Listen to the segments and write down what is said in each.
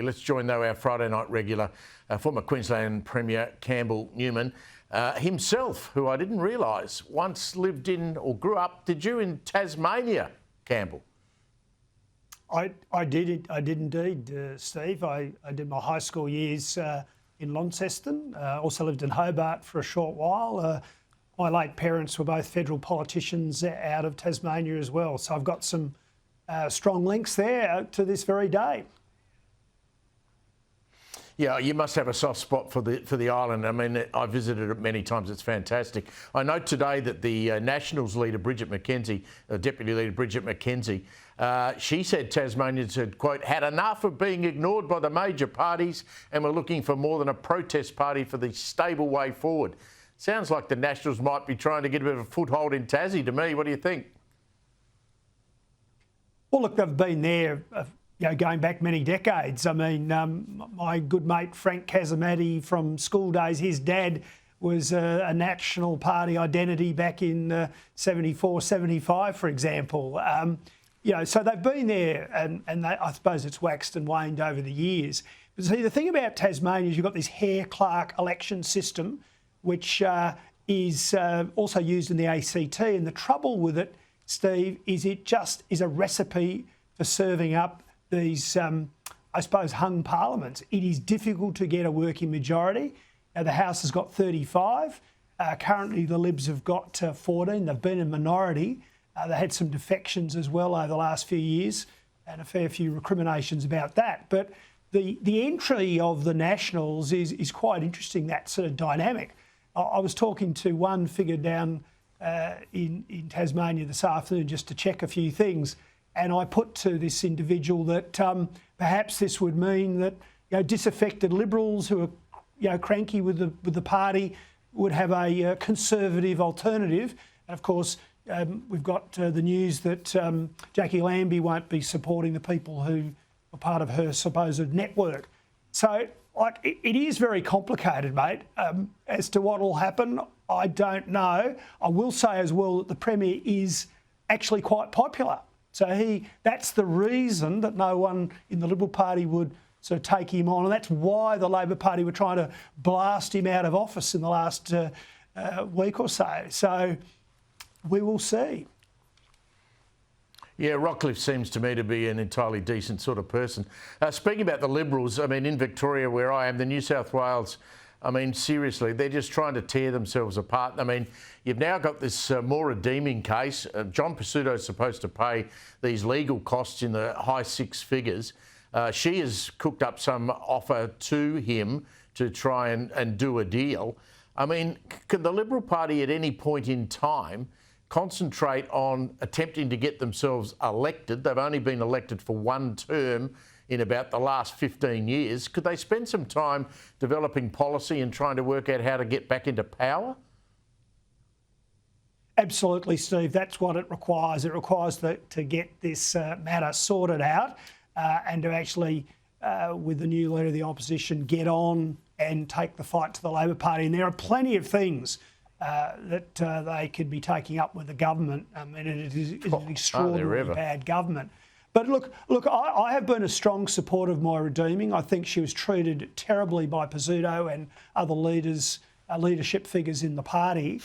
Let's join, though, our Friday night regular, former Queensland Premier Campbell Newman, himself, who I didn't realise once lived in or grew up, did you, in Tasmania, Campbell? I did indeed, Steve. I did my high school years in Launceston. Also lived in Hobart for a short while. My late parents were both federal politicians out of Tasmania as well. So I've got some strong links there to this very day. Yeah, you must have a soft spot for the island. I mean, I visited it many times. It's fantastic. I note today that the Nationals leader, Bridget McKenzie, Deputy Leader Bridget McKenzie, she said Tasmanians had, quote, had enough of being ignored by the major parties and were looking for more than a protest party for the stable way forward. Sounds like the Nationals might be trying to get a bit of a foothold in Tassie to me. What do you think? Well, look, they've been there going back many decades. I mean, my good mate Frank Casamatti from school days, his dad was a National Party identity back in 74, 75, for example. So they've been there, and I suppose it's waxed and waned over the years. But see, the thing about Tasmania is you've got this Hare-Clark election system, which is also used in the ACT. And the trouble with it, Steve, is it just is a recipe for serving up these, I suppose, hung parliaments. It is difficult to get a working majority. Now, the House has got 35. Currently, the Libs have got 14. They've been a minority. They had some defections as well over the last few years and a fair few recriminations about that. But the entry of the Nationals is quite interesting, that sort of dynamic. I was talking to one figure down in Tasmania this afternoon just to check a few things. And I put to this individual that perhaps this would mean that disaffected Liberals who are cranky with the party would have a Conservative alternative. And of course, we've got the news that Jackie Lambie won't be supporting the people who are part of her supposed network. So, it is very complicated, mate. As to what will happen, I don't know. I will say as well that the Premier is actually quite popular. So that's the reason that no one in the Liberal Party would sort of take him on. And that's why the Labor Party were trying to blast him out of office in the last week or so. So we will see. Yeah, Rockcliffe seems to me to be an entirely decent sort of person. Speaking about the Liberals, I mean, in Victoria where I am, the New South Wales, I mean, seriously, they're just trying to tear themselves apart. I mean, you've now got this more redeeming case. John Pizzuto's supposed to pay these legal costs in the high six figures. She has cooked up some offer to him to try and do a deal. I mean, can the Liberal Party at any point in time concentrate on attempting to get themselves elected? They've only been elected for one term in about the last 15 years. Could they spend some time developing policy and trying to work out how to get back into power? Absolutely, Steve. That's what it requires. It requires to get this matter sorted out and to actually, with the new leader of the opposition, get on and take the fight to the Labor Party. And there are plenty of things that they could be taking up with the government. I mean, it is an extraordinarily bad government. But look, I have been a strong supporter of Moira Deeming. I think she was treated terribly by Pizzuto and other leadership figures in the party.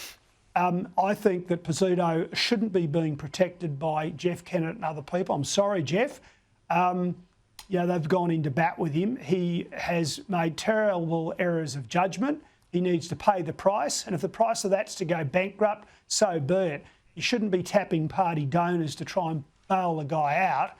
I think that Pizzuto shouldn't be being protected by Jeff Kennett and other people. I'm sorry, Jeff. They've gone into bat with him. He has made terrible errors of judgment. He needs to pay the price. And if the price of that's to go bankrupt, so be it. You shouldn't be tapping party donors to try and bail the guy out.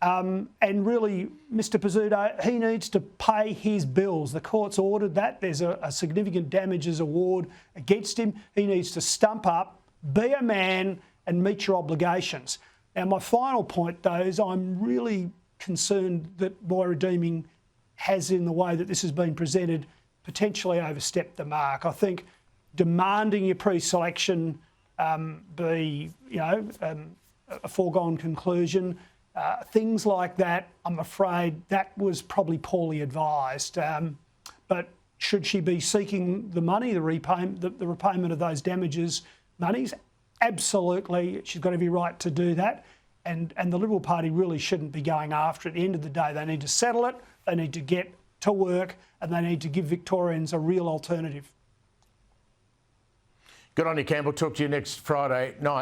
And really, Mr Pizzuto, he needs to pay his bills. The court's ordered that. There's a significant damages award against him. He needs to stump up, be a man and meet your obligations. Now, my final point, though, is I'm really concerned that Moira Deeming has, in the way that this has been presented, potentially overstepped the mark. I think demanding your pre-selection be, a foregone conclusion. Things like that, I'm afraid that was probably poorly advised. But should she be seeking the money, the repayment of those damages monies? Absolutely, she's got every right to do that. And the Liberal Party really shouldn't be going after it. At the end of the day, they need to settle it. They need to get to work, and they need to give Victorians a real alternative. Good on you, Campbell. Talk to you next Friday night.